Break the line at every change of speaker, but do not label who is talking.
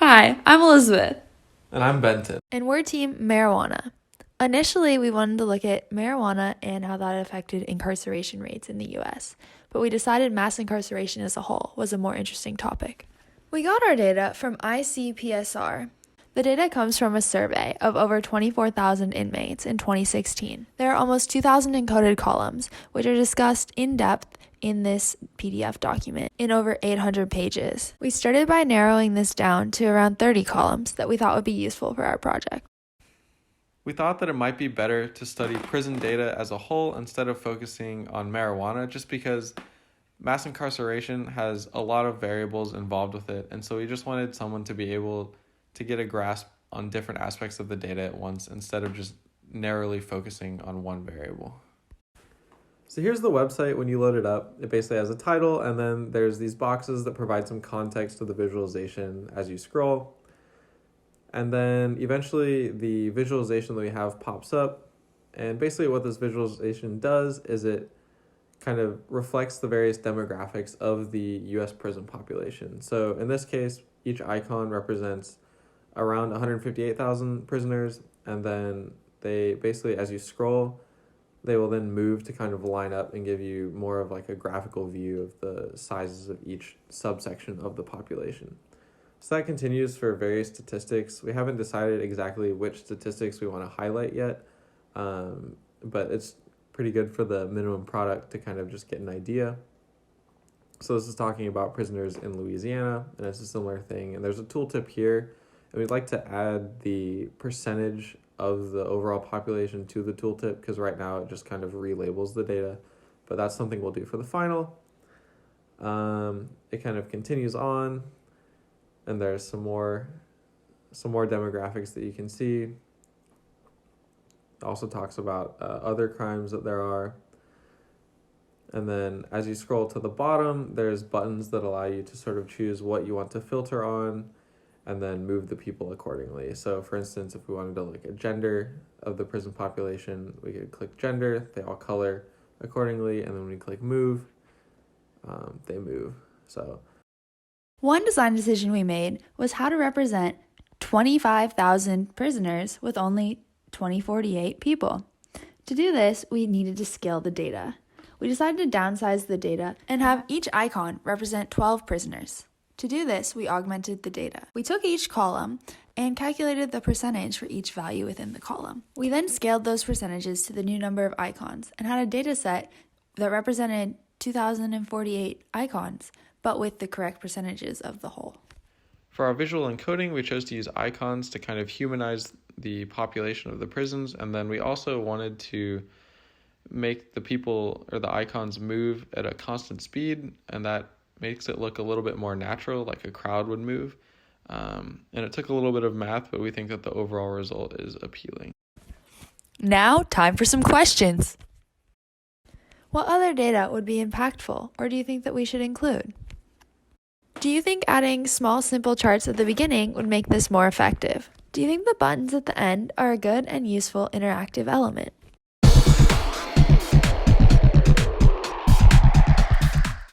Hi, I'm Elizabeth.
And I'm Benton.
And we're Team Marijuana. Initially, we wanted to look at marijuana and how that affected incarceration rates in the US, but we decided mass incarceration as a whole was a more interesting topic. We got our data from ICPSR. The data comes from a survey of over 24,000 inmates in 2016. There are almost 2,000 encoded columns, which are discussed in depth in this PDF document in over 800 pages. We started by narrowing this down to around 30 columns that we thought would be useful for our project.
We thought that it might be better to study prison data as a whole instead of focusing on marijuana, just because mass incarceration has a lot of variables involved with it, and so we just wanted someone to be able to get a grasp on different aspects of the data at once instead of just narrowly focusing on one variable. So here's the website when you load it up. It basically has a title, and then there's these boxes that provide some context to the visualization as you scroll. And then eventually the visualization that we have pops up. And basically what this visualization does is it kind of reflects the various demographics of the US prison population. So in this case, each icon represents around 158,000 prisoners. And then they basically, as you scroll, they will then move to kind of line up and give you more of like a graphical view of the sizes of each subsection of the population. So that continues for various statistics. We haven't decided exactly which statistics we want to highlight yet, but it's pretty good for the minimum product to kind of just get an idea. So this is talking about prisoners in Louisiana, and it's a similar thing. And there's a tooltip here, and we'd like to add the percentage of the overall population to the tooltip, because right now it just kind of relabels the data, but that's something we'll do for the final. It kind of continues on, and there's some more demographics that you can see. It also talks about other crimes that there are. And then as you scroll to the bottom, there's buttons that allow you to sort of choose what you want to filter on and then move the people accordingly. So for instance, if we wanted to look at gender of the prison population, we could click gender, they all color accordingly, and then when we click move, they move. So
one design decision we made was how to represent 25,000 prisoners with only 2048 people. To do this, we needed to scale the data. We decided to downsize the data and have each icon represent 12 prisoners. To do this, we augmented the data. We took each column and calculated the percentage for each value within the column. We then scaled those percentages to the new number of icons and had a data set that represented 2,048 icons, but with the correct percentages of the whole.
For our visual encoding, we chose to use icons to kind of humanize the population of the prisons, and then we also wanted to make the people or the icons move at a constant speed, and that makes it look a little bit more natural, like a crowd would move. And it took a little bit of math, but we think that the overall result is appealing.
Now, time for some questions. What other data would be impactful, or do you think that we should include? Do you think adding small, simple charts at the beginning would make this more effective? Do you think the buttons at the end are a good and useful interactive element?